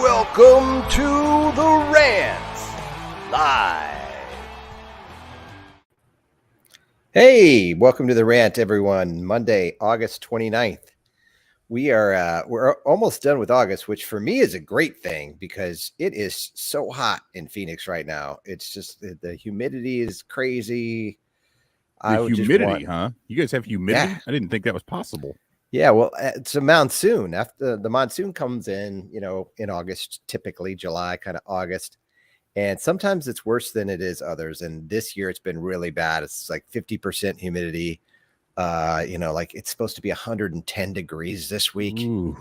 Welcome to the Rant Live. Hey, welcome to the Rant, everyone. Monday, August 29th. We're almost done with August, which for me is a great thing because it is so hot in Phoenix right now. It's just the humidity is crazy. Humidity, huh? You guys have humidity? Yeah. I didn't think that was possible. Yeah, well, it's a monsoon. After the monsoon comes in, in August, typically July, kind of August. And sometimes it's worse than it is others. And this year it's been really bad. It's like 50% humidity. Like it's supposed to be 110 degrees this week. Ooh.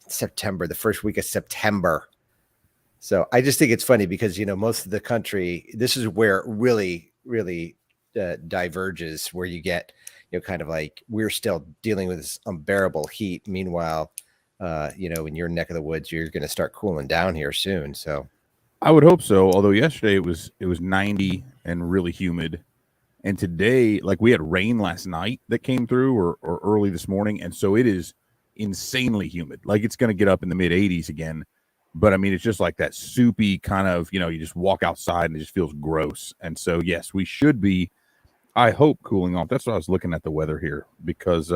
September, the first week of September. So I just think it's funny because, most of the country, this is where it really, really diverges, where you get, kind of like we're still dealing with this unbearable heat. Meanwhile, in your neck of the woods, you're going to start cooling down here soon. So I would hope so. Although yesterday it was 90 and really humid. And today, like we had rain last night that came through or early this morning. And so it is insanely humid. Like it's going to get up in the mid 80s again. But I mean, it's just like that soupy kind of, you just walk outside and it just feels gross. And so, yes, we should be, I hope, cooling off. That's why I was looking at the weather here because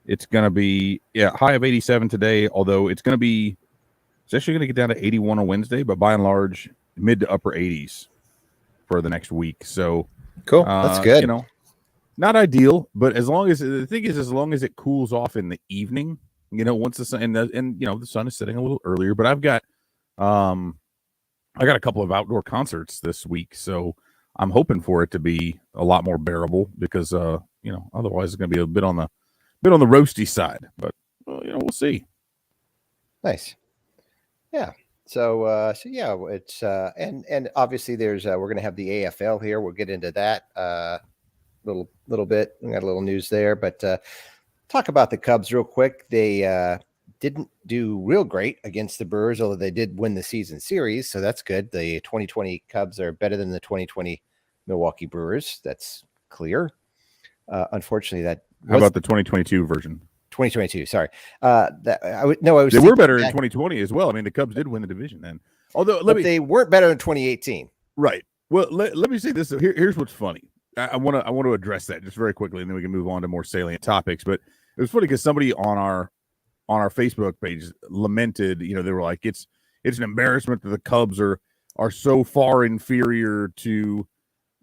it's going to be, high of 87 today. Although it's actually going to get down to 81 on Wednesday. But by and large, mid to upper 80s for the next week. So, cool. That's good. Not ideal, but as long as it cools off in the evening, once the sun and the sun is setting a little earlier. But I got a couple of outdoor concerts this week, so I'm hoping for it to be a lot more bearable because otherwise it's going to be a bit on the roasty side. But we'll see. Nice. Yeah. So it's and obviously there's we're going to have the AFL here. We'll get into that little bit. We got a little news there, but talk about the Cubs real quick. They didn't do real great against the Brewers, although they did win the season series, so that's good. The 2020 Cubs are better than the 2020 Milwaukee Brewers. That's clear. Unfortunately, how about the 2022 version? 2022. Sorry. They were better in 2020 as well. I mean, the Cubs did win the division then. Although they weren't better in 2018. Right. Well, let me say this. Here's what's funny. I want to address that just very quickly, and then we can move on to more salient topics. But it was funny because somebody on our Facebook page lamented. They were like, "It's an embarrassment that the Cubs are so far inferior to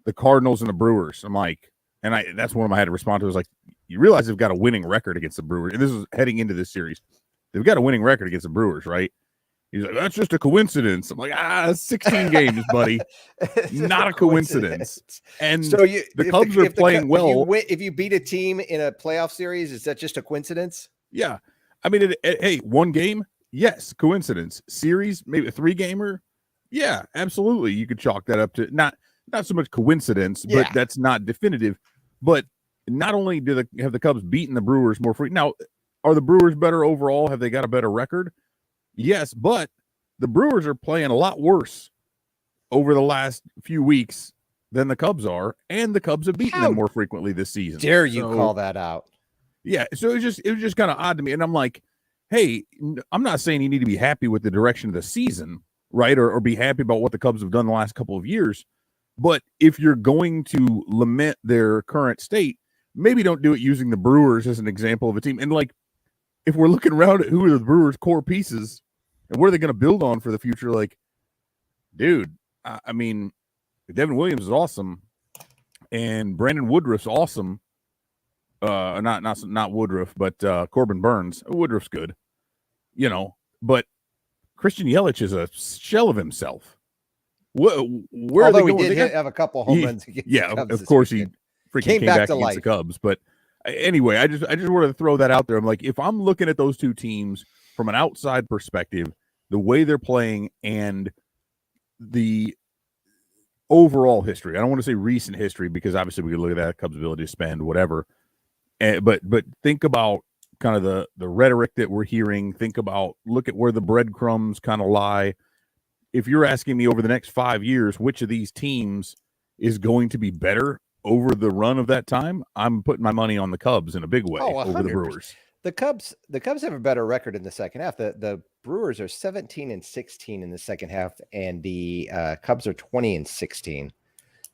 the Cardinals and the Brewers." I'm like, that's one of them I had to respond to. I was like, you realize they've got a winning record against the Brewers, and this is heading into this series. They've got a winning record against the Brewers, right? He's like, that's just a coincidence. I'm like, 16 games, buddy. Not a coincidence. And so the Cubs are playing well. If you beat a team in a playoff series, is that just a coincidence? Yeah. I mean, hey, one game, yes, coincidence. Series, maybe a 3-gamer, yeah, absolutely. You could chalk that up to not so much coincidence, but that's not definitive. But not only have the Cubs beaten the Brewers more frequently. Now, are the Brewers better overall? Have they got a better record? Yes, but the Brewers are playing a lot worse over the last few weeks than the Cubs are, and the Cubs have beaten them more frequently this season. Dare you call that out? Yeah, so it was just kind of odd to me, and I'm like, hey, I'm not saying you need to be happy with the direction of the season, right, or be happy about what the Cubs have done the last couple of years, but if you're going to lament their current state, maybe don't do it using the Brewers as an example of a team. And like, if we're looking around at who are the Brewers' core pieces and what are they going to build on for the future, like, dude, I mean, Devin Williams is awesome, and Brandon Woodruff's awesome. Not Woodruff, but Corbin Burns. Woodruff's good, but Christian Yelich is a shell of himself. Although we did have a couple home runs against the Cubs of course weekend. He freaking came back against the Cubs. But anyway, I just wanted to throw that out there. I'm like, if I'm looking at those two teams from an outside perspective, the way they're playing and the overall history, I don't want to say recent history because obviously we could look at that Cubs' ability to spend whatever. But think about kind of the rhetoric that we're hearing. Look at where the breadcrumbs kind of lie. If you're asking me over the next 5 years, which of these teams is going to be better over the run of that time, I'm putting my money on the Cubs in a big way Oh, over the 100%. Brewers. The Cubs have a better record in the second half. The Brewers are 17-16 in the second half, and the Cubs are 20-16.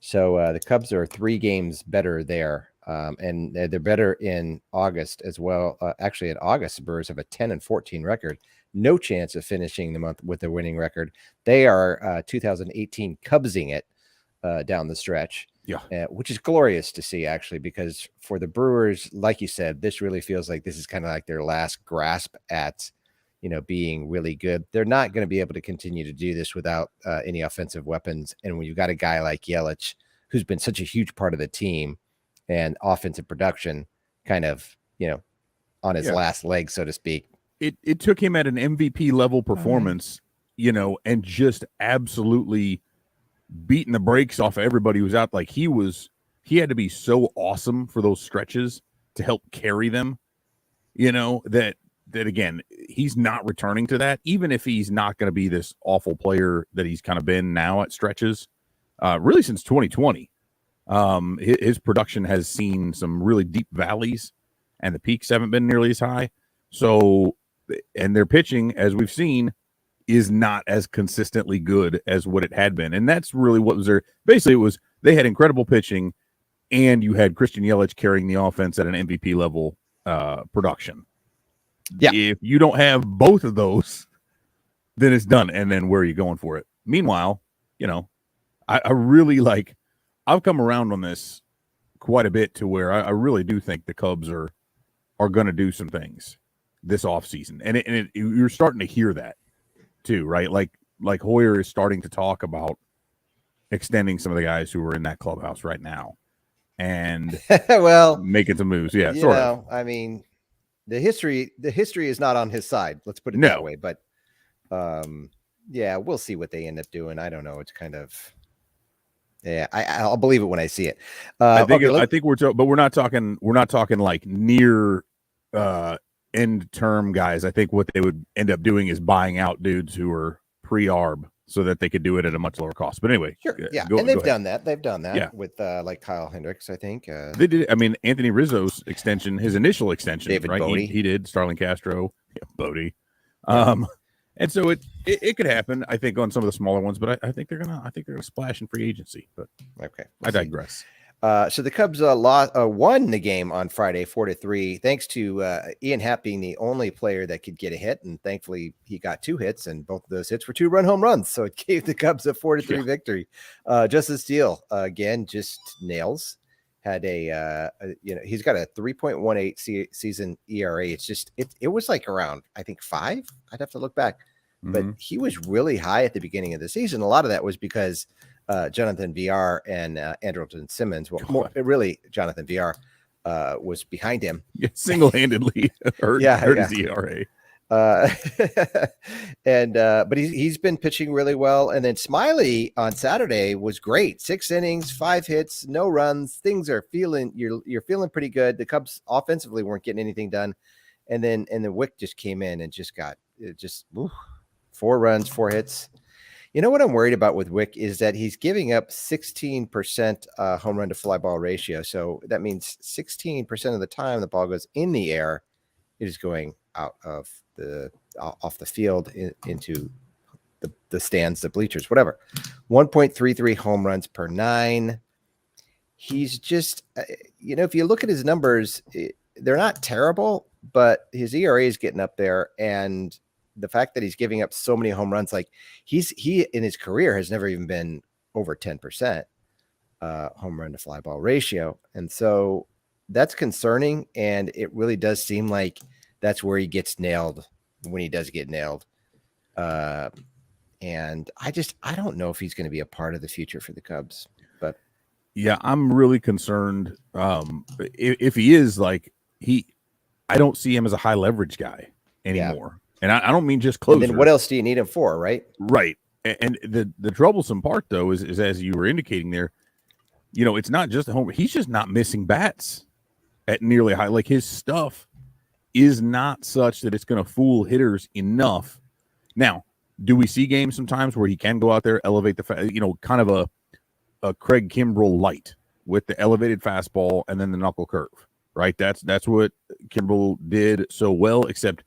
So the Cubs are 3 games better there, and they're better in August as well. Actually, in August, the Brewers have a 10-14 record. No chance of finishing the month with a winning record. They are 2018 Cubsing it down the stretch. Yeah. Which is glorious to see, actually, because for the Brewers, like you said, this really feels like this is kind of like their last grasp at, being really good. They're not going to be able to continue to do this without any offensive weapons. And when you've got a guy like Yelich, who's been such a huge part of the team and offensive production kind of, on his last leg, so to speak. It took him at an MVP level performance, and just absolutely beating the brakes off of everybody who was out. Like he had to be so awesome for those stretches to help carry them, that again, he's not returning to that, even if he's not going to be this awful player that he's kind of been now at stretches, really since 2020. His production has seen some really deep valleys and the peaks haven't been nearly as high. So, and their pitching, as we've seen, is not as consistently good as what it had been. And that's really what was there. Basically, it was they had incredible pitching and you had Christian Yelich carrying the offense at an MVP level production. Yeah. If you don't have both of those, then it's done. And then where are you going for it? Meanwhile, I really I've come around on this quite a bit to where I really do think the Cubs are going to do some things this offseason. And you're starting to hear that too, right? Like Hoyer is starting to talk about extending some of the guys who are in that clubhouse right now and making some moves. Yeah, sort of. I mean, the history is not on his side. Let's put it that way. But we'll see what they end up doing. I don't know. It's kind of I'll believe it when I see it. I think we're not talking like near end term guys. I think what they would end up doing is buying out dudes who are pre-arb so that they could do it at a much lower cost. But anyway, sure, yeah, and they've done that. They've done that with like Kyle Hendricks, I think. They did. I mean, Anthony Rizzo's extension, his initial extension, David right? Bodie. He did. Starling Castro, Bodie. And so it could happen, I think, on some of the smaller ones, but I think they're gonna splash in free agency. But okay, I digress. So the Cubs won the game on Friday 4-3, thanks to Ian Happ being the only player that could get a hit, and thankfully he got 2 hits, and both of those hits were 2-run home runs. So it gave the Cubs a 4-3 victory. Justin Steele again just nails. Had he's got a 3.18 season ERA. It's just it was like around, I think, 5. I'd have to look back, but he was really high at the beginning of the season. A lot of that was because Jonathan VR and Andrelton Simmons. Well, really, Jonathan VR was behind him. Yeah, single-handedly hurt his ERA. But he's been pitching really well. And then Smiley on Saturday was great. 6 innings, 5 hits, no runs. Things are you're feeling pretty good. The Cubs offensively weren't getting anything done. And then Wick just came in and just got 4 runs, 4 hits. You know what I'm worried about with Wick is that he's giving up 16% home run to fly ball ratio. So that means 16% of the time the ball goes in the air, it is going out of off the field into the stands, the bleachers, whatever. 1.33 home runs per 9. He's just, if you look at his numbers, they're not terrible, but his ERA is getting up there, and the fact that he's giving up so many home runs, like he in his career has never even been over 10% home run to fly ball ratio. And so that's concerning. And it really does seem like that's where he gets nailed when he does get nailed. And I don't know if he's going to be a part of the future for the Cubs, but yeah, I'm really concerned. If he is, I don't see him as a high leverage guy anymore. Yeah. And I don't mean just closer. And then what else do you need him for, right? Right. And the troublesome part, though, is as you were indicating there, it's not just a home. He's just not missing bats at nearly high. Like, his stuff is not such that it's going to fool hitters enough. Now, do we see games sometimes where he can go out there, elevate the kind of a Craig Kimbrell light, with the elevated fastball and then the knuckle curve, right? That's what Kimbrel did so well, except,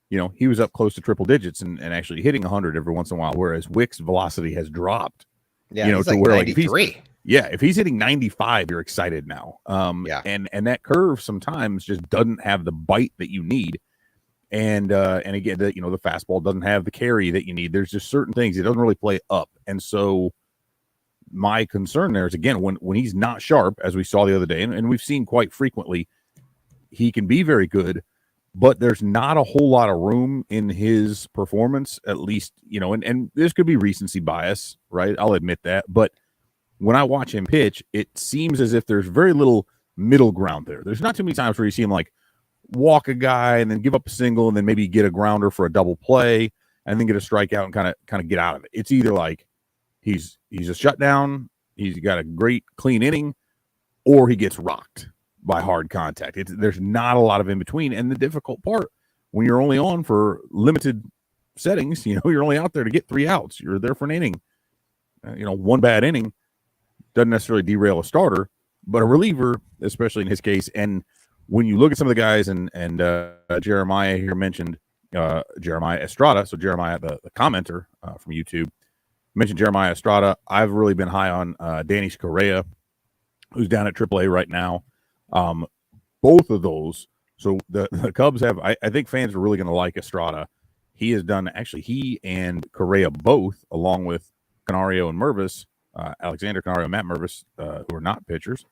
he was up close to triple digits and actually hitting 100 every once in a while, whereas Wick's velocity has dropped, Yeah, he's to like where 93. if he's hitting 95, you're excited now. Yeah. And that curve sometimes just doesn't have the bite that you need. And again, the fastball doesn't have the carry that you need. There's just certain things it doesn't really play up. And so my concern there is, again, when he's not sharp, as we saw the other day, and we've seen quite frequently, he can be very good, but there's not a whole lot of room in his performance, at least, and this could be recency bias, right? I'll admit that. But when I watch him pitch, it seems as if there's very little middle ground there. There's not too many times where you see him like walk a guy and then give up a single and then maybe get a grounder for a double play and then get a strikeout and kind of get out of it. It's either like he's a shutdown, he's got a great clean inning, or he gets rocked by hard contact. There's not a lot of in between. And the difficult part, when you're only on for limited settings, you're only out there to get 3 outs. You're there for an inning. One bad inning doesn't necessarily derail a starter, but a reliever, especially in his case. And when you look at some of the guys, and Jeremiah here mentioned Jeremiah Estrada. So Jeremiah, the commenter from YouTube, mentioned Jeremiah Estrada. I've really been high on Danish Correa, who's down at AAA right now. Both of those. So the Cubs have, I think fans are really going to like Estrada. He has done, actually, he and Correa both, along with Canario and Mervis, Alexander Canario and Matt Mervis, who are not pitchers,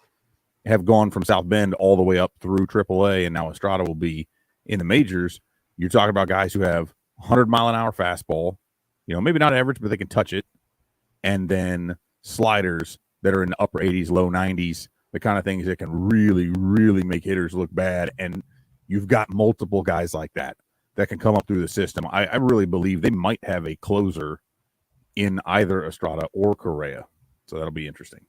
have gone from South Bend all the way up through AAA, and now Estrada will be in the majors. You're talking about guys who have 100-mile-an-hour fastball, maybe not average, but they can touch it, and then sliders that are in the upper 80s, low 90s, the kind of things that can really, really make hitters look bad. And you've got multiple guys like that can come up through the system. I really believe they might have a closer in either Estrada or Correa, so that'll be interesting.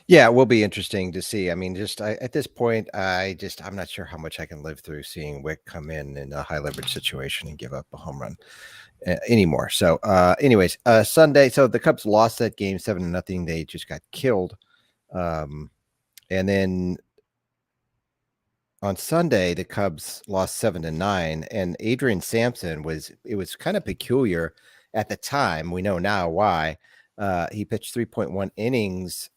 Yeah, it will be interesting to see. I mean, at this point, I'm not sure how much I can live through seeing Wick come in a high leverage situation and give up a home run anymore. So, anyways, Sunday. So the Cubs lost that game 7-0. They just got killed. And then on Sunday, the Cubs lost 7-9, and Adrian Sampson it was kind of peculiar at the time. We know now why. He pitched 3.1 innings,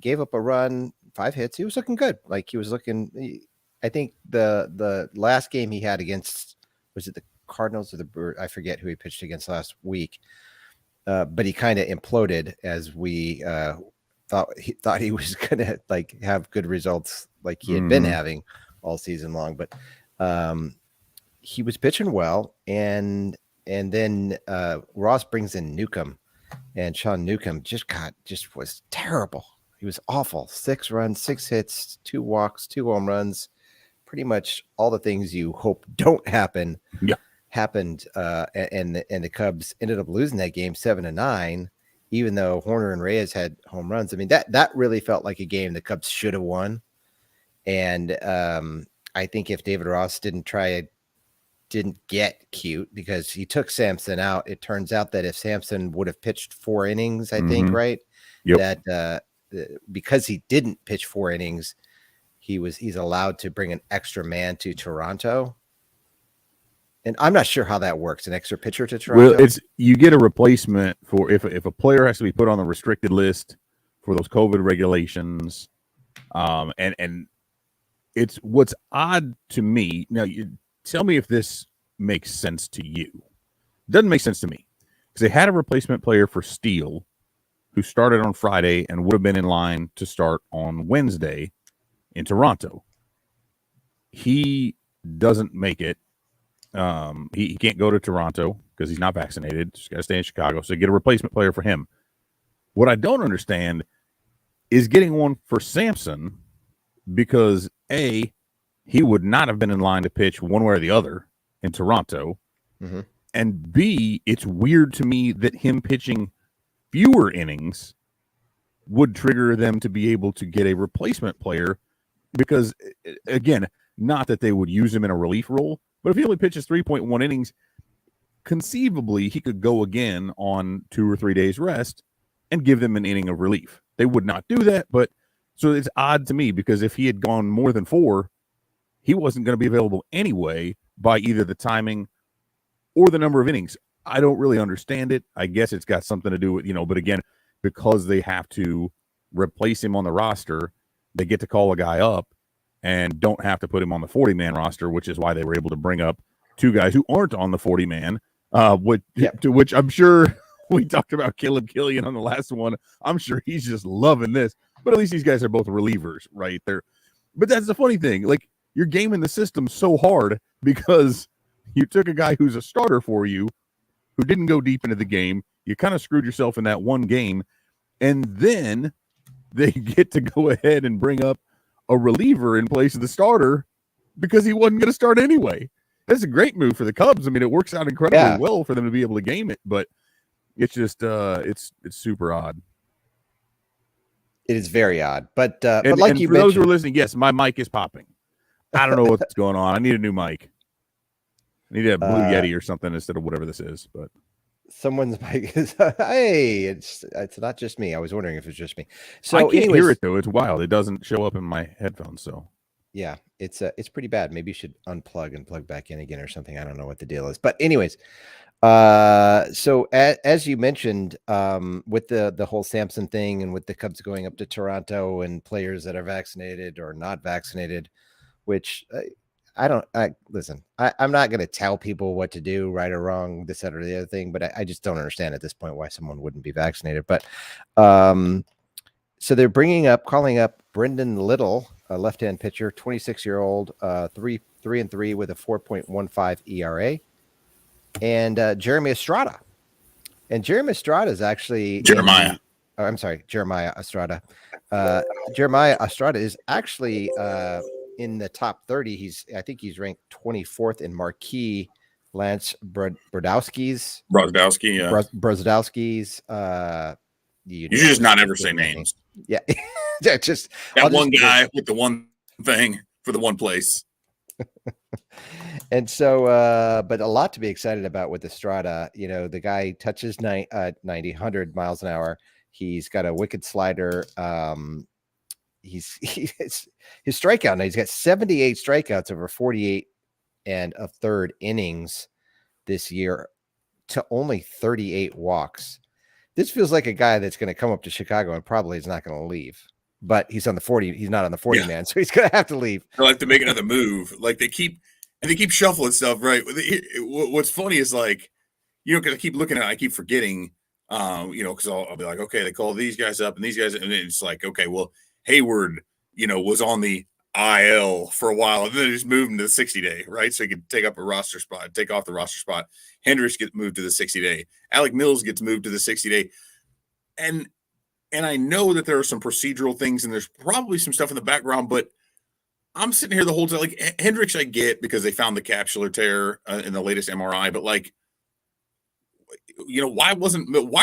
gave up a run, 5 hits. He was looking good. Like he was looking, I think the last game he had against, was it the Cardinals or the Brewers? I forget who he pitched against last week. But he kind of imploded as we thought he was going to like have good results like he had been having all season long. But he was pitching well. And then Ross brings in Newcomb. And Sean Newcomb just was terrible. He was awful. 6 runs, 6 hits, 2 walks, 2 home runs. Pretty much all the things you hope don't happen. Yeah. Happened. And the Cubs ended up losing that game 7-9, even though Horner and Reyes had home runs. I mean, that really felt like a game the Cubs should have won. And I think if David Ross didn't get cute, because he took Sampson out. It turns out that if Sampson would have pitched 4 innings, I think, right? Yep. That because he didn't pitch 4 innings, he's allowed to bring an extra man to Toronto. And I'm not sure how that works. An extra pitcher to Toronto. Well, you get a replacement for if a player has to be put on the restricted list for those COVID regulations. And it's what's odd to me. Now, tell me if this makes sense to you. It doesn't make sense to me because they had a replacement player for Steele who started on Friday and would have been in line to start on Wednesday in Toronto. He doesn't make it. He can't go to Toronto because he's not vaccinated. Just got to stay in Chicago. So get a replacement player for him. What I don't understand is getting one for Sampson because A, he would not have been in line to pitch one way or the other in Toronto. Mm-hmm. And B, it's weird to me that him pitching fewer innings would trigger them to be able to get a replacement player because, again, not that they would use him in a relief role, but if he only pitches 3.1 innings, conceivably he could go again on 2 or 3 days rest and give them an inning of relief. they would not do that. But so it's odd to me because if he had gone more than 4, he wasn't going to be available anyway by either the timing or the number of innings. I don't really understand it. I guess it's got something to do with, but again, because they have to replace him on the roster, they get to call a guy up and don't have to put him on the 40-man roster, which is why they were able to bring up 2 guys who aren't on the 40-man, to which I'm sure we talked about Caleb Killian on the last one. I'm sure he's just loving this, but at least these guys are both relievers right there. But that's the funny thing. Like, you're gaming the system so hard because you took a guy who's a starter for you who didn't go deep into the game. You kind of screwed yourself in that one game. And then they get to go ahead and bring up a reliever in place of the starter because he wasn't going to start anyway. That's a great move for the Cubs. I mean, it works out incredibly well for them to be able to game it, but it's just it's super odd. It is very odd. But like and you for mentioned, those who are listening, yes, my mic is popping. I don't know what's going on. I need a new mic. I need a Blue Yeti or something instead of whatever this is. But someone's mic is hey, it's not just me. I was wondering if it's just me. So I can't hear it though. It's wild. It doesn't show up in my headphones. So yeah, it's pretty bad. Maybe you should unplug and plug back in again or something. I don't know what the deal is. But anyways, so as you mentioned, with the whole Samson thing and with the Cubs going up to Toronto and players that are vaccinated or not vaccinated, which listen, I'm not going to tell people what to do, right or wrong, this, that, or the other thing, but I just don't understand at this point why someone wouldn't be vaccinated. But so they're calling up Brendan Little, a left-hand pitcher, 26-year-old, 3-3 with a 4.15 ERA, and Jeremy Estrada. And Jeremy Estrada is actually Jeremiah Estrada. Jeremiah Estrada is actually in the top 30. I think he's ranked 24th in marquee Lance Brodowski's. You should just not ever say names. Yeah. just that one guy with the one thing for the one place. And so, but a lot to be excited about with Estrada. The guy touches 90, 100 miles an hour. He's got a wicked slider. His strikeout now, he's got 78 strikeouts over 48 and a third innings this year to only 38 walks. This feels like a guy that's going to come up to Chicago and probably is not going to leave. But he's on the 40. He's not on the 40 man, so he's going to have to leave. They'll have to make another move. Like they keep shuffling stuff, right? What's funny is like, because I keep looking at it, I keep forgetting, because I'll be like, okay, they call these guys up and these guys, and then it's like, okay, well, Hayward, was on the IL for a while, and then they just moved him to the 60-day, right? So he could take off the roster spot. Hendricks gets moved to the 60-day. Alec Mills gets moved to the 60-day. And I know that there are some procedural things, and there's probably some stuff in the background, but I'm sitting here the whole time. Like Hendricks, I get because they found the capsular tear in the latest MRI, but like, why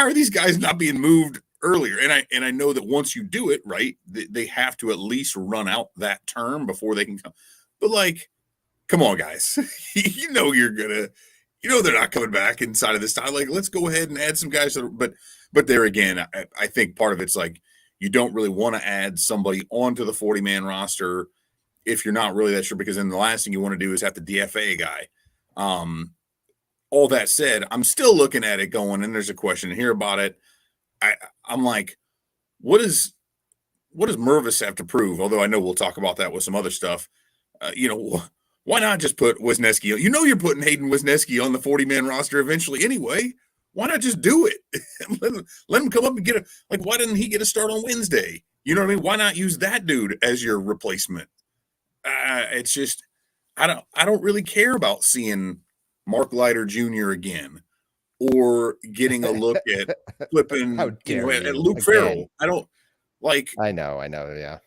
are these guys not being moved earlier? And I know that once you do it, right, they have to at least run out that term before they can come. But like, come on, guys, they're not coming back inside of this time. Like, let's go ahead and add some guys. But there again, I think part of it's like you don't really want to add somebody onto the 40-man roster if you're not really that sure, because then the last thing you want to do is have to DFA a guy. All that said, I'm still looking at it going, and there's a question here about it. I'm like, what does Mervis have to prove? Although I know we'll talk about that with some other stuff. Why not just put Wisniewski? You're putting Hayden Wisniewski on the 40-man roster eventually anyway. Why not just do it? let him come up and get why didn't he get a start on Wednesday? You know what I mean? Why not use that dude as your replacement? It's just, I don't really care about seeing Mark Leiter Jr. again, or getting a look at flipping at Luke Farrell. I don't like. I know. Yeah.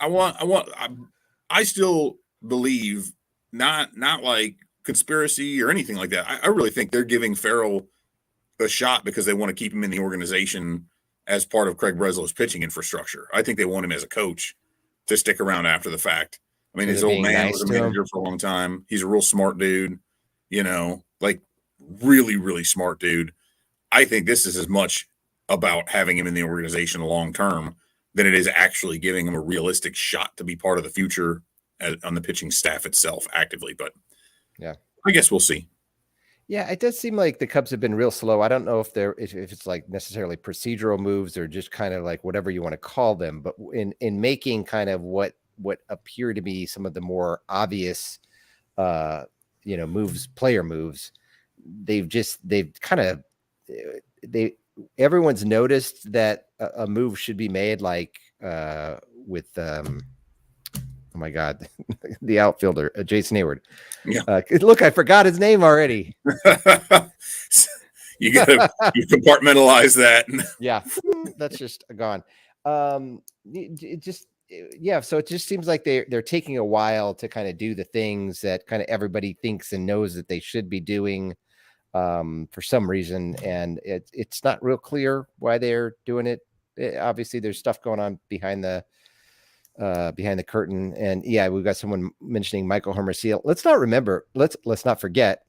I still believe not like conspiracy or anything like that. I really think they're giving Farrell a shot because they want to keep him in the organization as part of Craig Breslow's pitching infrastructure. I think they want him as a coach to stick around after the fact. I mean, his old man was a manager for a long time. He's a real smart dude, really, really smart dude. I think this is as much about having him in the organization long term than it is actually giving him a realistic shot to be part of the future on the pitching staff itself actively. But yeah, I guess we'll see. Yeah, it does seem like the Cubs have been real slow. I don't know if if it's like necessarily procedural moves or just kind of like whatever you want to call them, but in making kind of what appear to be some of the more obvious moves, player moves, they've kind of everyone's noticed that a move should be made, like with oh my God, the outfielder, Jason Hayward. Yeah. Look, I forgot his name already. You compartmentalize that. Yeah, that's just gone. It just, yeah. So it just seems like they're taking a while to kind of do the things that kind of everybody thinks and knows that they should be doing for some reason, and it's not real clear why they're doing it. Obviously, there's stuff going on behind the curtain, and yeah, we've got someone mentioning Michael Hermosillo. Let's not forget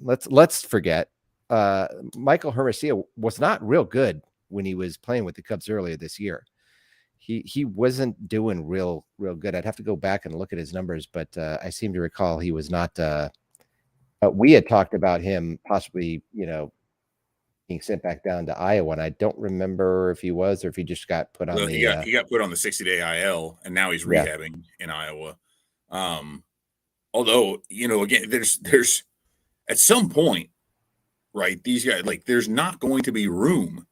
Michael Hermosillo was not real good when he was playing with the Cubs earlier this year. He wasn't doing real good. I'd have to go back and look at his numbers, but I seem to recall he was not. We had talked about him possibly, being sent back down to Iowa, and I don't remember if he was or if he just got put on he got put on the 60-day IL, and now he's rehabbing in Iowa. Although, again, there's at some point, right, these guys, like, there's not going to be room.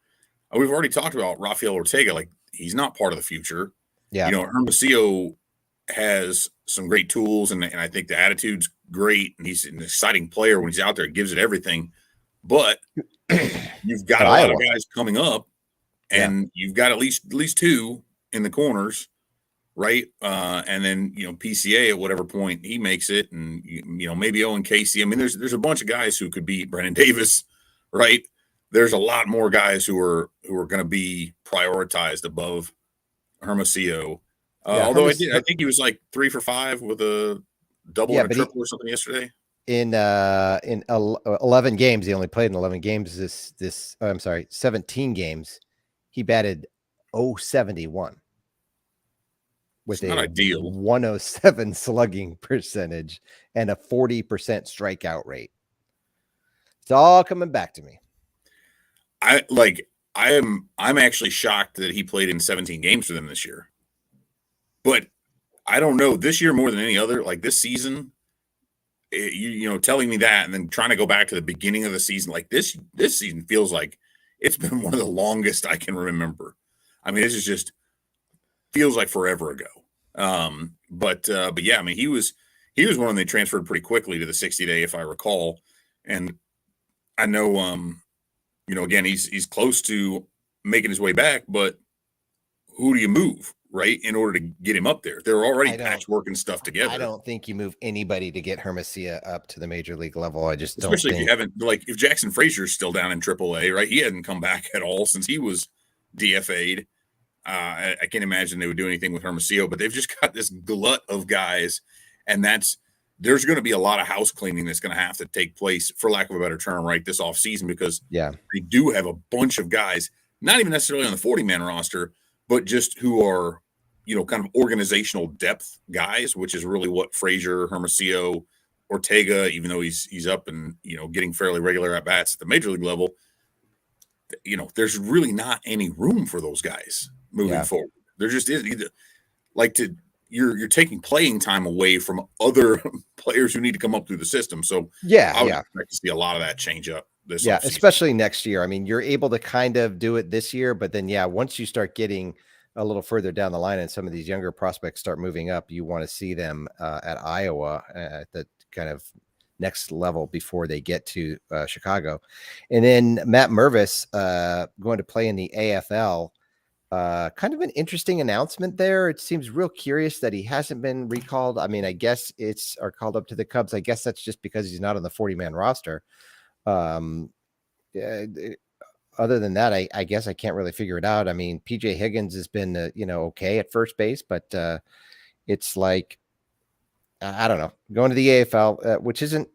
We've already talked about Rafael Ortega, like, he's not part of the future. Yeah. Hermosillo has some great tools, and I think the attitude's great, and he's an exciting player when he's out there. He gives it everything. But you've got a lot of guys coming up, and you've got at least two in the corners, right? And then PCA at whatever point he makes it, and maybe Owen Casey. I mean, there's a bunch of guys who could beat Brennan Davis, right? There's a lot more guys who are going to be prioritized above Hermosillo. Although I think he was like 3 for 5 with a double and a triple or something yesterday. In 11 games, he only played in 11 games. 17 games. He batted 071 with a ideal 107 slugging percentage and a 40% strikeout rate. It's all coming back to me. I'm actually shocked that he played in 17 games for them this year. But I don't know, this year more than any other, like this season, telling me that and then trying to go back to the beginning of the season, like this season feels like it's been one of the longest I can remember. I mean, this is just feels like forever ago. But yeah, I mean, he was one they transferred pretty quickly to the 60-day, if I recall. And I know, again, he's close to making his way back, but who do you move, right, in order to get him up there? They're already patchworking stuff together. I don't think you move anybody to get Hermosillo up to the major league level. I just don't. Especially if you haven't, like, if Jackson Frazier's still down in AAA, right? He hadn't come back at all since he was DFA'd. I can't imagine they would do anything with Hermosillo, but they've just got this glut of guys, and there's going to be a lot of house cleaning that's going to have to take place, for lack of a better term, right, this offseason, because they do have a bunch of guys, not even necessarily on the 40-man roster, but just who are, kind of organizational depth guys, which is really what Frazier, Hermosillo, Ortega, even though he's up and, getting fairly regular at bats at the major league level, there's really not any room for those guys moving forward. There just is either you're taking playing time away from other players who need to come up through the system. So I would expect to see a lot of that change up this offseason. Especially next year. I mean, you're able to kind of do it this year, but then once you start getting a little further down the line and some of these younger prospects start moving up, you want to see them at Iowa at the kind of next level before they get to Chicago. And then Matt Mervis going to play in the AFL. Kind of an interesting announcement there. It seems real curious that he hasn't been recalled. I mean, I guess are called up to the Cubs. I guess that's just because he's not on the 40-man roster. Other than that, I guess I can't really figure it out. I mean, PJ Higgins has been, okay at first base, but it's like, I don't know, going to the AFL, which isn't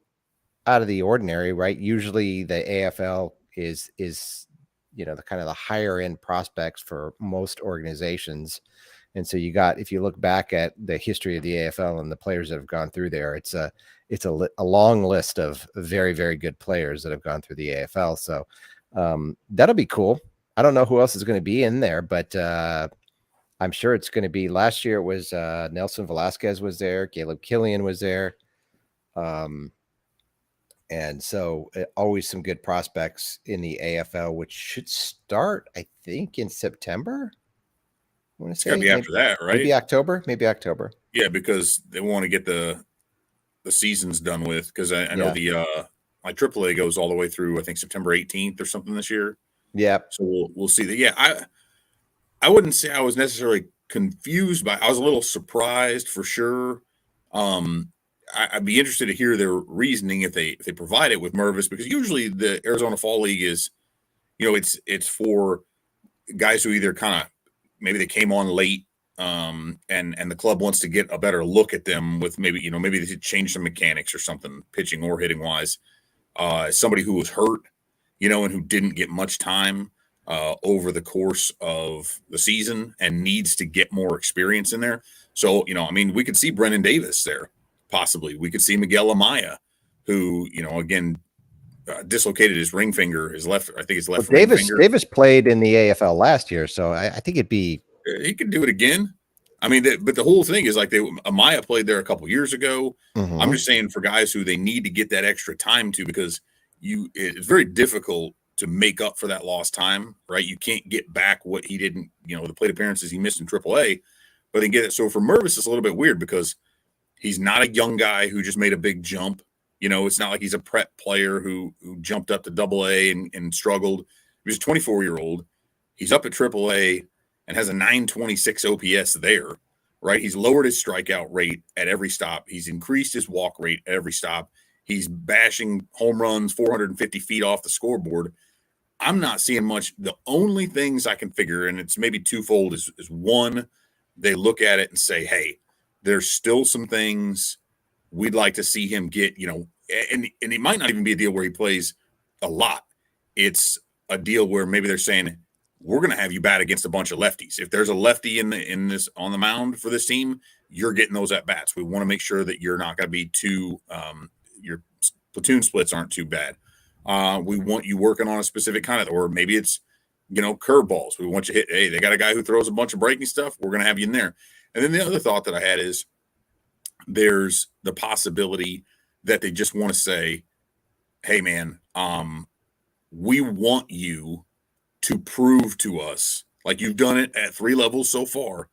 out of the ordinary, right? Usually the AFL is the kind of the higher end prospects for most organizations. And so if you look back at the history of the AFL and the players that have gone through there, it's a long list of very, very good players that have gone through the AFL. So that'll be cool. I don't know who else is going to be in there, but I'm sure it's going to be. Last year it was Nelson Velasquez was there, Caleb Killian was there. And so always some good prospects in the AFL, which should start, I think, in September. I want to say It's got to be after that, right? Maybe October. Yeah, because they want to get the seasons done with. Because I know my AAA goes all the way through, I think, September 18th or something this year. Yeah. So we'll see that. Yeah, I wouldn't say I was necessarily confused I was a little surprised for sure. I'd be interested to hear their reasoning if they provide it with Mervis, because usually the Arizona Fall League is, it's for guys who either kind of maybe they came on late, and the club wants to get a better look at them with maybe they change some mechanics or something, pitching or hitting wise. Somebody who was hurt, and who didn't get much time over the course of the season and needs to get more experience in there. So, we could see Brennan Davis there. Possibly. We could see Miguel Amaya, who, again, dislocated his ring finger, his left, I think his left ring finger. Davis played in the AFL last year, so I think it'd be. He could do it again. But the whole thing is Amaya played there a couple years ago. Mm-hmm. I'm just saying for guys who they need to get that extra time to, because it's very difficult to make up for that lost time, right? You can't get back what he didn't, the plate appearances he missed in AAA, but they get it. So for Mervis, it's a little bit weird because he's not a young guy who just made a big jump. It's not like he's a prep player who jumped up to AA and struggled. He was a 24-year-old. He's up at AAA and has a 926 OPS there, right? He's lowered his strikeout rate at every stop. He's increased his walk rate at every stop. He's bashing home runs 450 feet off the scoreboard. I'm not seeing much. The only things I can figure, and it's maybe twofold, is one, they look at it and say, hey, there's still some things we'd like to see him get, and it might not even be a deal where he plays a lot. It's a deal where maybe they're saying, we're going to have you bat against a bunch of lefties. If there's a lefty on the mound for this team, you're getting those at bats. We want to make sure that you're not going to be too, your platoon splits aren't too bad. We want you working on a specific kind of, or maybe it's, curveballs. We want you to hit. Hey, they got a guy who throws a bunch of breaking stuff. We're going to have you in there. And then the other thought that I had is there's the possibility that they just want to say, hey, man, we want you to prove to us, like you've done it at 3 levels so far.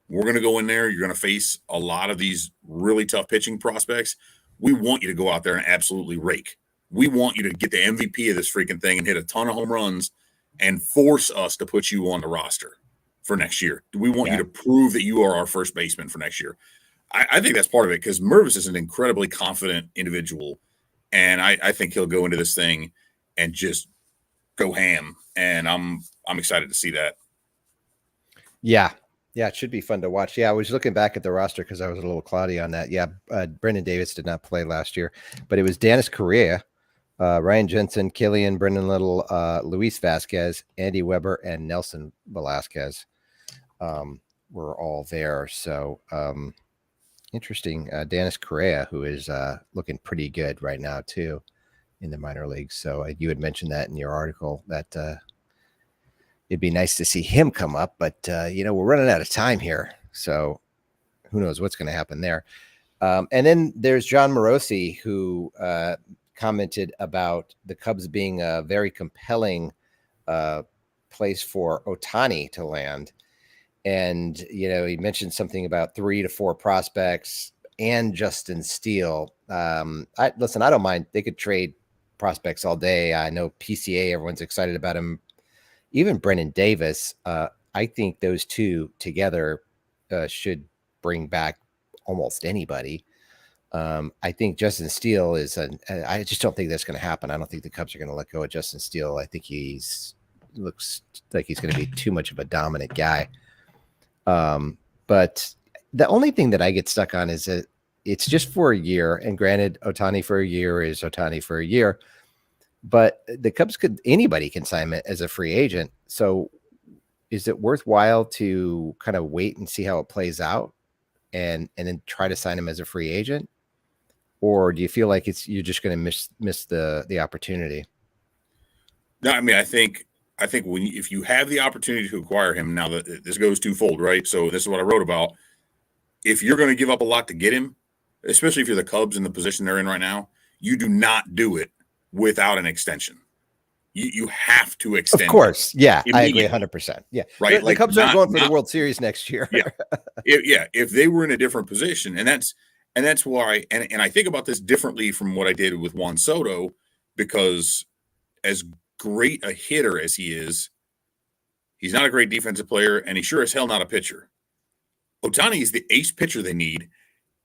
We're going to go in there. You're going to face a lot of these really tough pitching prospects. We want you to go out there and absolutely rake. We want you to get the MVP of this freaking thing and hit a ton of home runs and force us to put you on the roster for next year. We want you to prove that you are our first baseman for next year. I think that's part of it, because Mervis is an incredibly confident individual, and I think he'll go into this thing and just go ham, and I'm excited to see that. Yeah, it should be fun to watch. Yeah, I was looking back at the roster because I was a little cloudy on that. Yeah, Brendan Davis did not play last year, but it was Dennis Correa, Ryan Jensen, Killian, Brendan Little, Luis Vasquez, Andy Weber, and Nelson Velasquez were all there. So interesting. Dennis Correa, who is looking pretty good right now too in the minor leagues. So you had mentioned that in your article that it'd be nice to see him come up, but we're running out of time here. So who knows what's going to happen there. And then there's John Morosi, who commented about the Cubs being a very compelling place for Ohtani to land. And, he mentioned something about 3 to 4 prospects and Justin Steele. I don't mind. They could trade prospects all day. I know PCA, everyone's excited about him. Even Brennan Davis, I think those two together should bring back almost anybody. I think Justin Steele I just don't think that's going to happen. I don't think the Cubs are going to let go of Justin Steele. I think looks like he's going to be too much of a dominant guy. But the only thing that I get stuck on is that it's just for a year. And granted, Ohtani for a year is Ohtani for a year. But the Cubs anybody can sign him as a free agent. So is it worthwhile to kind of wait and see how it plays out and then try to sign him as a free agent? Or do you feel like you're just going to miss the opportunity? No, I mean, I think if you have the opportunity to acquire him, now that this goes twofold, right? So this is what I wrote about. If you're going to give up a lot to get him, especially if you're the Cubs in the position they're in right now, you do not do it without an extension. You have to extend. Of course. Yeah, I agree 100%. Yeah. Right. The Cubs aren't going for the World Series next year. Yeah. If they were in a different position, and that's why, and I think about this differently from what I did with Juan Soto, because as great a hitter as he is, he's not a great defensive player, and he's sure as hell not a pitcher. Ohtani is the ace pitcher they need,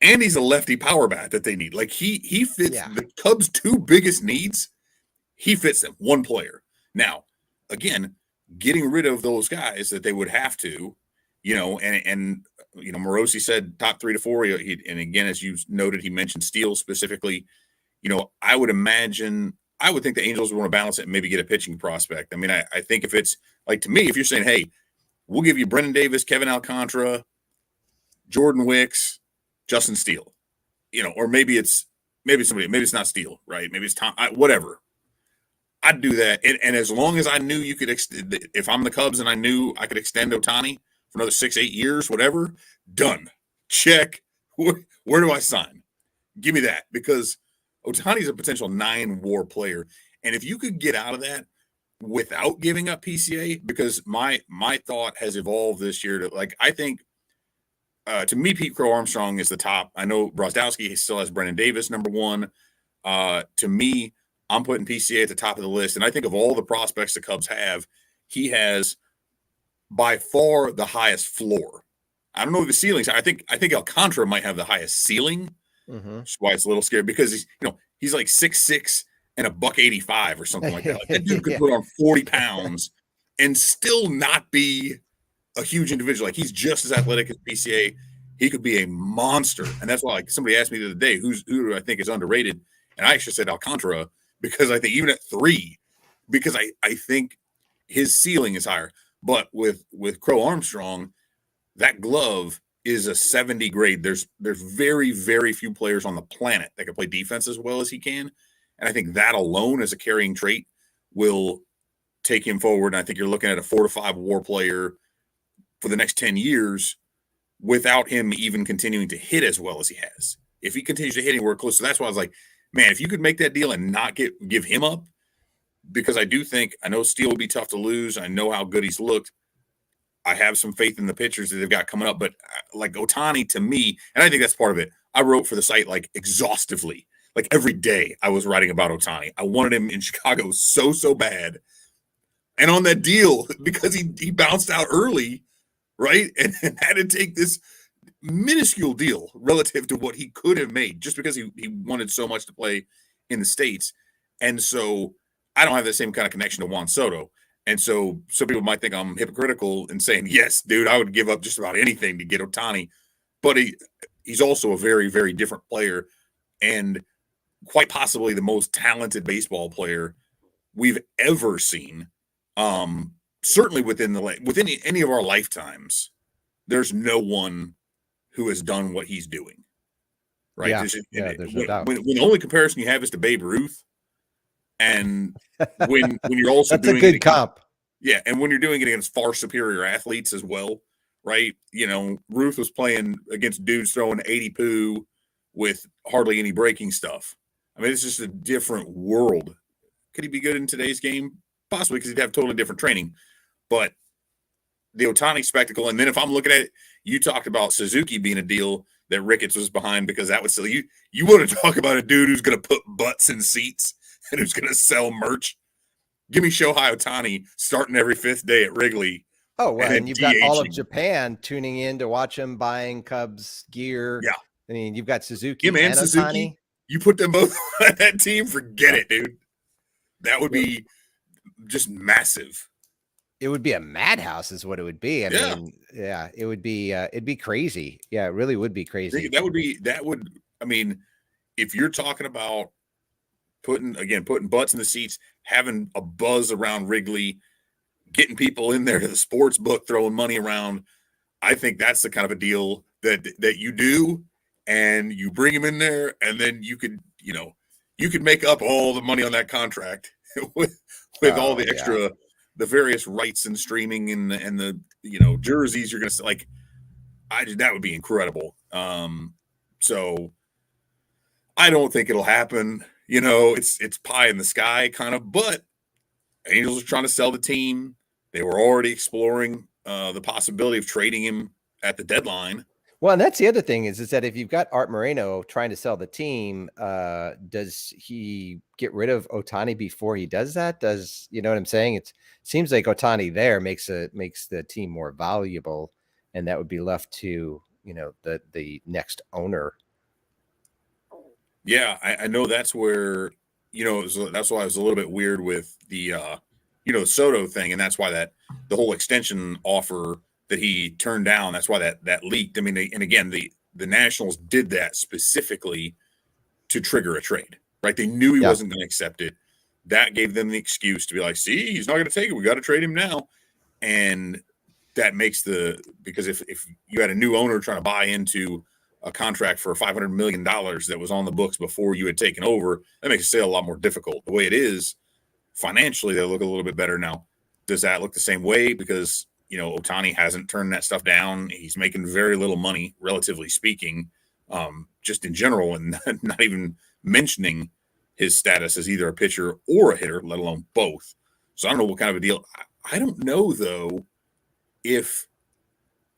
and he's a lefty power bat that they need. Like he fits the Cubs' two biggest needs. He fits them, one player. Now, again, getting rid of those guys that they would have to, and Morosi said top 3 to 4. And again, as you noted, he mentioned Steele specifically. I would think the Angels would want to balance it and maybe get a pitching prospect. I mean, I think if it's like, to me, if you're saying, hey, we'll give you Brendan Davis, Kevin Alcantara, Jordan Wicks, Justin Steele, or maybe it's somebody, maybe it's not Steele, right? Maybe it's Tom, whatever. I'd do that. And as long as I knew you could extend, if I'm the Cubs and I knew I could extend Ohtani for another 6-8 years, whatever, done. Check. Where do I sign? Give me that, because Ohtani's a potential 9-WAR player. And if you could get out of that without giving up PCA, because my thought has evolved this year to, like, I think, to me, Pete Crow Armstrong is the top. I know Brozdowski still has Brendan Davis, number 1. To me, I'm putting PCA at the top of the list. And I think of all the prospects the Cubs have, he has by far the highest floor. I don't know the ceilings. I think Alcantara might have the highest ceiling. Mm-hmm. That's why it's a little scary, because he's like 6'6" and $185 or something like that. Like, that dude could put on 40 pounds and still not be a huge individual. Like, he's just as athletic as PCA. He could be a monster. And that's why, like, somebody asked me the other day, who do I think is underrated? And I actually said Alcantara, because I think even at 3, because I think his ceiling is higher. But with Crow Armstrong, that glove is a 70 grade. There's very, very few players on the planet that can play defense as well as he can. And I think that alone as a carrying trait will take him forward. And I think you're looking at a 4 to 5 WAR player for the next 10 years without him even continuing to hit as well as he has. If he continues to hit anywhere close. So that's why I was like, man, if you could make that deal and not give him up, because I know Steele will be tough to lose. I know how good he's looked. I have some faith in the pitchers that they've got coming up, but like Ohtani, to me, and I think that's part of it. I wrote for the site like exhaustively, like every day I was writing about Ohtani. I wanted him in Chicago so bad. And on that deal, because he bounced out early, right? And had to take this minuscule deal relative to what he could have made, just because he wanted so much to play in the States. And so I don't have the same kind of connection to Juan Soto. And so some people might think I'm hypocritical in saying, yes, dude, I would give up just about anything to get Ohtani. But he's also a very, very different player, and quite possibly the most talented baseball player we've ever seen. Certainly within any of our lifetimes, there's no one who has done what he's doing. Right? Yeah, there's no doubt. When the only comparison you have is to Babe Ruth, and when you're also that's doing a good comp. Yeah, and when you're doing it against far superior athletes as well, right? Ruth was playing against dudes throwing 80 poo with hardly any breaking stuff. I mean, it's just a different world. Could he be good in today's game? Possibly, because he'd have totally different training. But the Ohtani spectacle, and then if I'm looking at it, you talked about Suzuki being a deal that Ricketts was behind, because that would sell you. You want to talk about a dude who's going to put butts in seats and who's going to sell merch? Give me Shohei Ohtani starting every 5th day at Wrigley. Oh, well, and you've got all of Japan tuning in to watch him buying Cubs gear. Yeah. I mean, you've got Suzuki and Suzuki. Ohtani. You put them both on that team, forget it, dude. That would be just massive. It would be a madhouse is what it would be. I mean, it would be it'd be crazy. Yeah, it really would be crazy. I mean, if you're talking about putting butts in the seats, having a buzz around Wrigley, getting people in there to the sports book, throwing money around. I think that's the kind of a deal that you do, and you bring him in there, and then you could make up all the money on that contract with all the extra, the various rights and streaming and the jerseys you're going to like. That would be incredible. So I don't think it'll happen. It's pie in the sky kind of, but Angels are trying to sell the team. They were already exploring the possibility of trading him at the deadline. Well, and that's the other thing is that if you've got Art Moreno trying to sell the team, does he get rid of Ohtani before he does that? You know what I'm saying? It seems like Ohtani there makes the team more valuable, and that would be left to the next owner. Yeah, I know that's where that's why I was a little bit weird with the Soto thing, and that's why that the whole extension offer that he turned down, that's why that leaked. I mean, and again, the Nationals did that specifically to trigger a trade, right? They knew he wasn't going to accept it. That gave them the excuse to be like, see, he's not going to take it. We got to trade him now. And that makes because if you had a new owner trying to buy into a contract for $500 million that was on the books before you had taken over, that makes the sale a lot more difficult. The way it is, financially, they look a little bit better now. Does that look the same way? Because Ohtani hasn't turned that stuff down. He's making very little money, relatively speaking, just in general, and not even mentioning his status as either a pitcher or a hitter, let alone both. So I don't know what kind of a deal. I don't know, though, if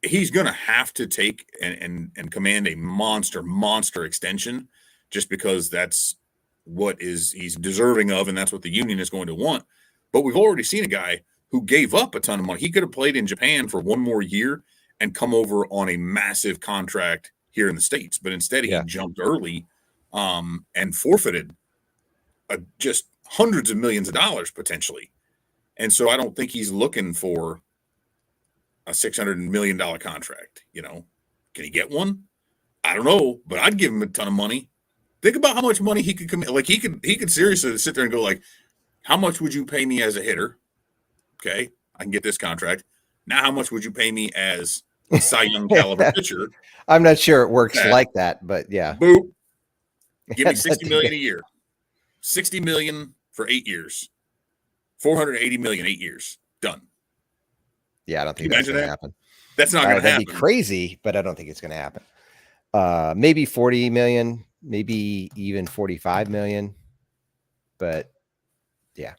he's going to have to take and command a monster extension just because that's what he's deserving of, and that's what the union is going to want. But we've already seen a guy who gave up a ton of money. He could have played in Japan for one more year and come over on a massive contract here in the States. But instead, he jumped early and forfeited just hundreds of millions of dollars potentially. And so I don't think he's looking for a $600 million contract. Can he get one? I don't know, but I'd give him a ton of money. Think about how much money he could commit. Like he could seriously sit there and go like, how much would you pay me as a hitter? Okay, I can get this contract. Now, how much would you pay me as a Cy Young caliber pitcher? I'm not sure it works like that, but yeah. Boop. Give me $60 million a year. $60 million for 8 years. $480 million 8 years. Done. Yeah, I don't think that's going to happen. That's not going to happen. That'd be crazy, but I don't think it's going to happen. Maybe 40 million, maybe even 45 million, but yeah.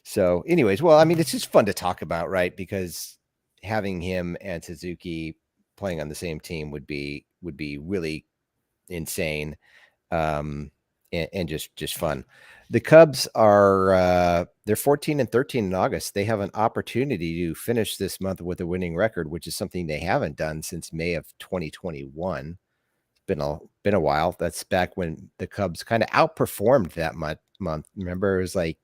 So anyways, well, I mean, it's just fun to talk about, right? Because having him and Suzuki playing on the same team would be really insane. And just fun. The Cubs are they're 14-13 in August. They have an opportunity to finish this month with a winning record, which is something they haven't done since May of 2021. It's been a while. That's back when the Cubs kind of outperformed that month. Remember, it was like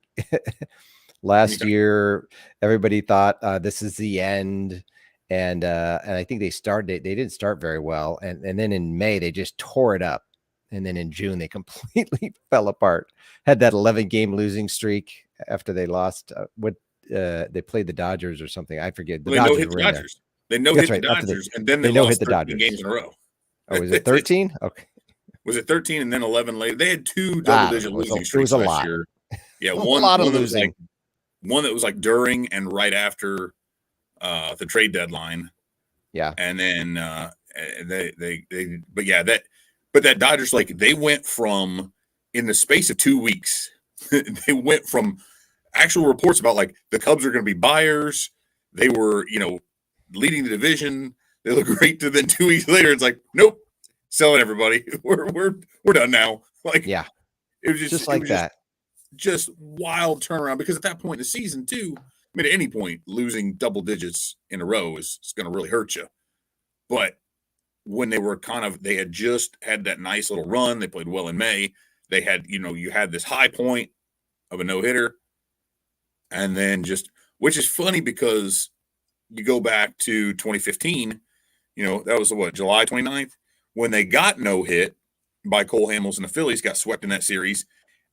last year, everybody thought this is the end. And I think they didn't start very well. And then in May, they just tore it up. And then in June, they completely fell apart. Had that 11-game losing streak after they lost. They played the Dodgers or something. I forget. They no-hit the Dodgers. They no-hit the Dodgers, and then they lost 13 games in a row. Oh, was it 13? Okay. Was it 13 and then 11 later? They had two double-digit losing streaks last year. Yeah, one lot of losing. One that was like during and right after the trade deadline. Yeah, and then that Dodgers, like, they went from, in the space of 2 weeks, they went from actual reports about like the Cubs are going to be buyers. They were, leading the division. They look great. To then 2 weeks later, it's like, nope, selling everybody. We're done now. Like, yeah, it was just like that. Just wild turnaround, because at that point in the season too, I mean, at any point, losing double digits in a row is going to really hurt you. But when they were they had just had that nice little run, they played well in May. They had, you had this high point of a no-hitter, and then which is funny because you go back to 2015, that was July 29th, when they got no hit by Cole Hamels and the Phillies, got swept in that series.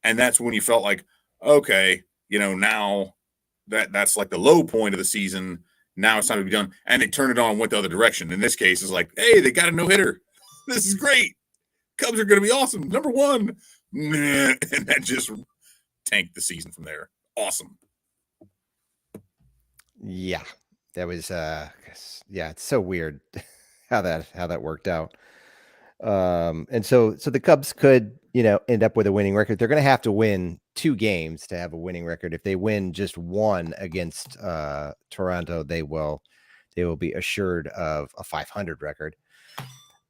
And that's when you felt like, okay, now that's like the low point of the season. Now it's time to be done. And they turned it on and went the other direction. In this case, it's like, hey, they got a no-hitter. This is great. Cubs are going to be awesome. Number one. And that just tanked the season from there. Awesome. Yeah, that was it's so weird how that worked out. And so the Cubs could, end up with a winning record. They're going to have to win 2 games to have a winning record. If they win just one against Toronto, they will be assured of a 500 record.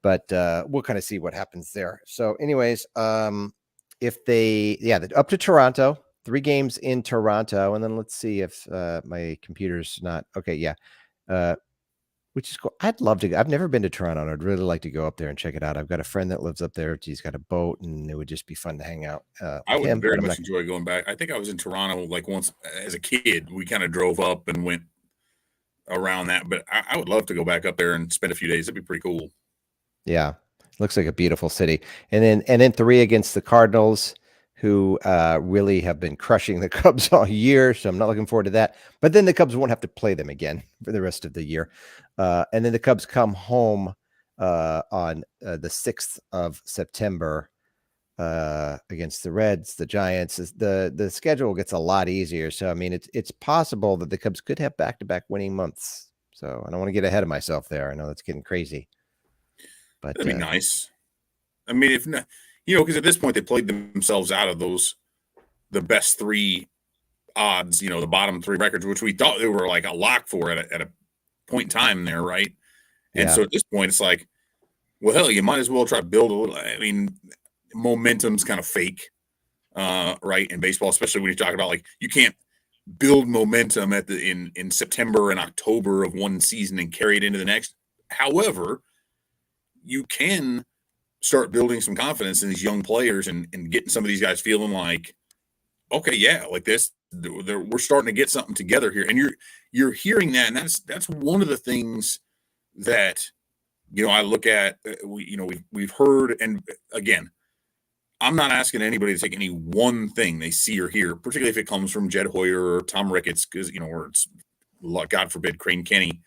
But we'll kind of see what happens there. So anyways, if they're up to Toronto, 3 games in Toronto, and then let's see if my computer's not okay. Yeah. Which is cool. I'd love to go. I've never been to Toronto, and I'd really like to go up there and check it out. I've got a friend that lives up there. He's got a boat, and it would just be fun to hang out. I would very much enjoy going back. I think I was in Toronto like once as a kid. We kind of drove up and went around that, but I would love to go back up there and spend a few days. That'd be pretty cool. Yeah, looks like a beautiful city. And then 3 against the Cardinals, who really have been crushing the Cubs all year. So I'm not looking forward to that. But then the Cubs won't have to play them again for the rest of the year. And then the Cubs come home on the 6th of September against the Reds, the Giants. The schedule gets a lot easier. So, I mean, it's possible that the Cubs could have back-to-back winning months. So I don't want to get ahead of myself there. I know that's getting crazy. But that'd be nice. I mean, if not, because at this point they played themselves out of the best 3 odds, the bottom 3 records, which we thought they were like a lock for at a point in time there, right? And so at this point, it's like, well, hell, you might as well try to build a little. I mean, momentum's kind of fake, right? In baseball, especially when you talk about like you can't build momentum in September and October of one season and carry it into the next. However, you can start building some confidence in these young players and getting some of these guys feeling like, okay, yeah, like this, we're starting to get something together here. And you're hearing that. And that's one of the things that, I look at, we've heard, and again, I'm not asking anybody to take any one thing they see or hear, particularly if it comes from Jed Hoyer or Tom Ricketts, because, or it's, God forbid, Crane Kenny,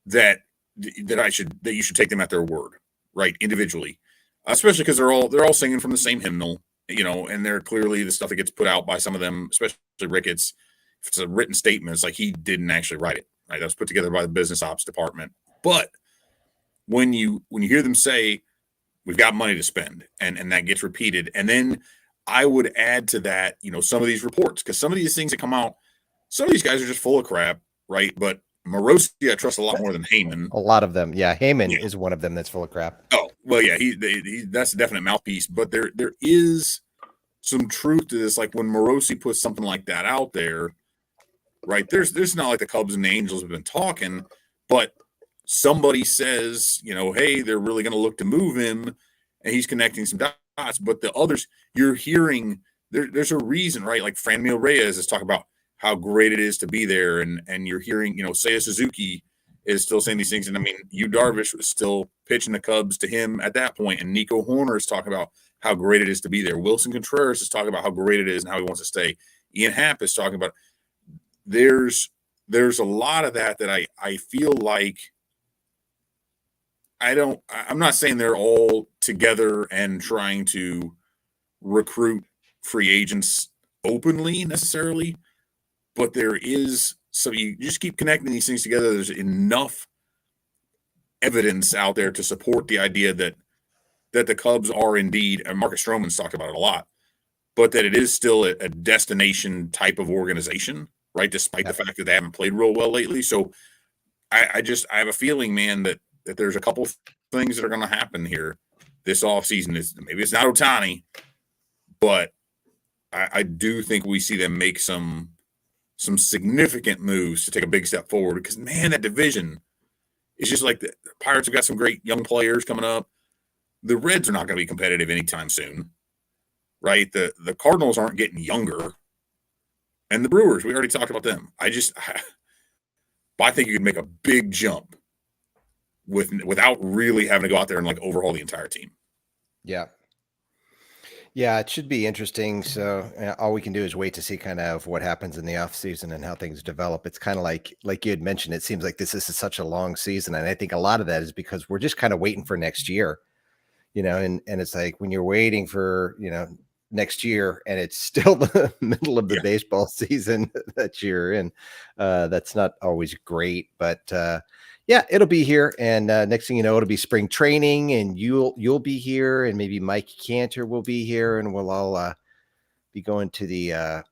that you should take them at their word, right? Individually, especially because they're all singing from the same hymnal, and they're clearly the stuff that gets put out by some of them, especially Ricketts. If it's a written statement, it's like he didn't actually write it, right? That was put together by the business ops department. But when you hear them say, we've got money to spend, and that gets repeated, and then I would add to that, some of these reports, because some of these things that come out, some of these guys are just full of crap, right? But Morosi, I trust a lot more than Heyman. A lot of them. Yeah. Heyman is one of them that's full of crap. Oh, well, yeah, that's a definite mouthpiece, but there is some truth to this. Like when Morosi puts something like that out there, right? There's not like the Cubs and the Angels have been talking, but somebody says, hey, they're really going to look to move him, and he's connecting some dots. But the others, you're hearing there's a reason, right? Like Franmil Reyes is talking about how great it is to be there, and you're hearing, Seiya Suzuki is still saying these things, and I mean, Yu Darvish was still pitching the Cubs to him at that point, and Nico Horner is talking about how great it is to be there. Wilson Contreras is talking about how great it is and how he wants to stay. Ian Happ is talking about. There's a lot of that I feel like. I'm not saying they're all together and trying to recruit free agents openly necessarily, but there is, so you just keep connecting these things together. There's enough evidence out there to support the idea that the Cubs are indeed, and Marcus Stroman's talked about it a lot, but that it is still a destination type of organization, right? Despite the fact that they haven't played real well lately. So I have a feeling, man, that there's a couple things that are going to happen here this offseason. Maybe it's not Ohtani, but I do think we see them make some significant moves to take a big step forward, because, man, that division is just like the Pirates have got some great young players coming up. The Reds are not going to be competitive anytime soon, right? The Cardinals aren't getting younger. And the Brewers, we already talked about them. I think you could make a big jump without really having to go out there and like overhaul the entire team. Yeah. Yeah, it should be interesting. So all we can do is wait to see kind of what happens in the off season and how things develop. It's kind of like you had mentioned, it seems like this is such a long season. And I think a lot of that is because we're just kind of waiting for next year, and it's like when you're waiting for, next year and it's still the middle of the Yeah. baseball season that you're in. That's not always great, but yeah, it'll be here. And next thing you know, it'll be spring training and you'll be here and maybe Mike Cantor will be here and we'll all be going to the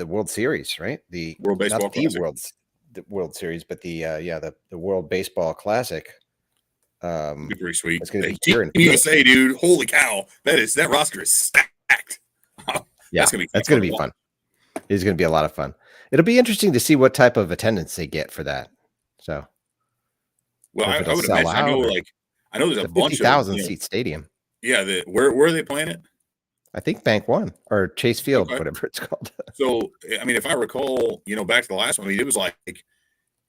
World Series, right? The World Baseball not the Classic. the World Series, but the World Baseball Classic. It'd be pretty sweet. It's going to be Team here in USA, dude. Holy cow. That roster is stacked. Yeah, that's going to be fun. It's going to be a lot of fun. It'll be interesting to see what type of attendance they get for that. So, Well, if I it'll would sell imagine. out or- I know there's a It's a bunch of 50,000 seat stadium. Yeah, where are they playing it? I think Bank One or Chase Field, Okay. whatever it's called. So, I mean, if I recall, back to the last one, I mean, it was like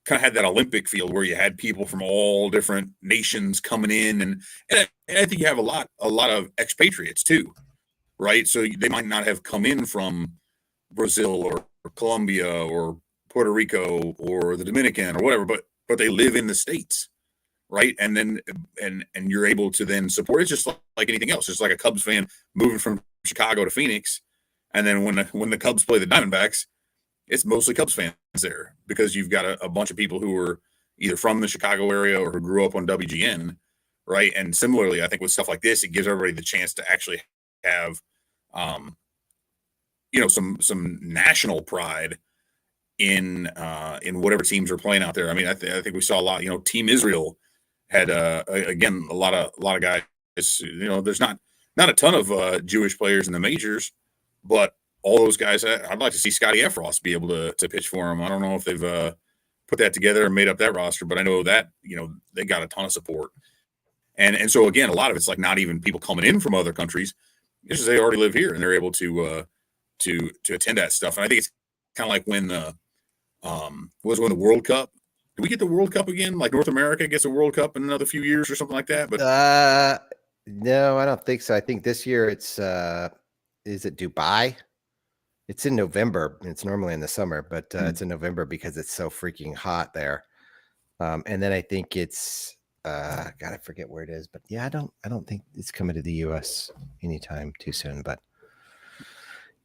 kind of had that Olympic field where you had people from all different nations coming in, and I think you have a lot of expatriates too, right? So they might not have come in from Brazil or Colombia or Puerto Rico or the Dominican or whatever, but they live in the States, right? And then and you're able to then support. It's just like anything else. It's like a Cubs fan moving from Chicago to Phoenix, and then when the Cubs play the Diamondbacks, it's mostly Cubs fans there because you've got a bunch of people who are either from the Chicago area or who grew up on WGN, right? And similarly, I think with stuff like this, it gives everybody the chance to actually have, some national pride in whatever teams are playing out there. I mean, I think we saw a lot. Team Israel had again a lot of guys. There's not a ton of Jewish players in the majors, but all those guys, I'd like to see Scotty Efros be able to pitch for them. I don't know if they've put that together and made up that roster, but I know that they got a ton of support. And so again, a lot of it's like not even people coming in from other countries. It's just they already live here and they're able to attend that stuff. And I think it's kind of like when when the World Cup. Did we get the World Cup again? Like North America gets a World Cup in another few years or something like that? But no, I don't think so. I think this year it's is it Dubai? It's in November. It's normally in the summer, but it's in November because it's so freaking hot there. And then I think it's God, I forget where it is, but yeah, I don't think it's coming to the US anytime too soon. But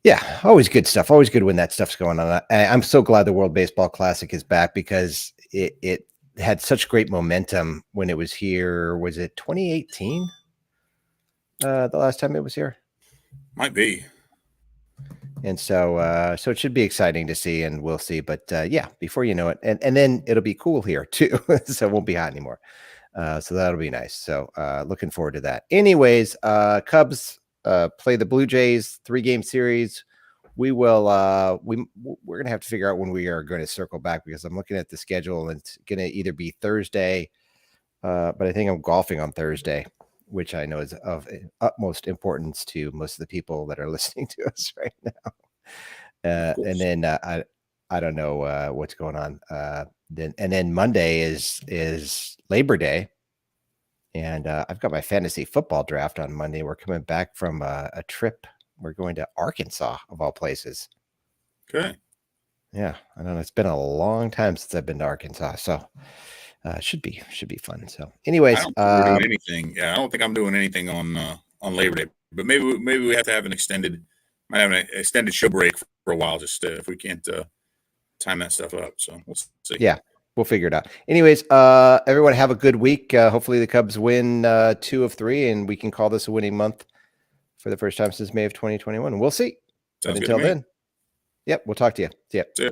yeah, always good stuff. Always good when that stuff's going on. I'm so glad the World Baseball Classic is back because it had such great momentum when it was here. Was it 2018? The last time it was here? Might be. And so it should be exciting to see, and we'll see. But yeah, before you know it, and then it'll be cool here too, so it won't be hot anymore. So that'll be nice. So looking forward to that. Anyways, Cubs play the Blue Jays 3-game series. We will we're gonna have to figure out when we are going to circle back because I'm looking at the schedule and it's gonna either be Thursday, but I think I'm golfing on Thursday, which I know is of utmost importance to most of the people that are listening to us right now. And then I don't know what's going on. Then Monday is Labor Day, and I've got my fantasy football draft on Monday. We're coming back from a trip. We're going to Arkansas, of all places. Okay. Yeah, I don't know. It's been a long time since I've been to Arkansas, so. Should be fun. So, anyways, I don't think we're doing anything. Yeah, I don't think I'm doing anything on Labor Day, but maybe we have to have an extended show break for a while, just if we can't time that stuff up. So we'll see. Yeah, we'll figure it out. Anyways, everyone have a good week. Hopefully the Cubs win 2 of 3, and we can call this a winning month for the first time since May of 2021. We'll see. Sounds but good until then, yep, we'll talk to you. See ya. See ya.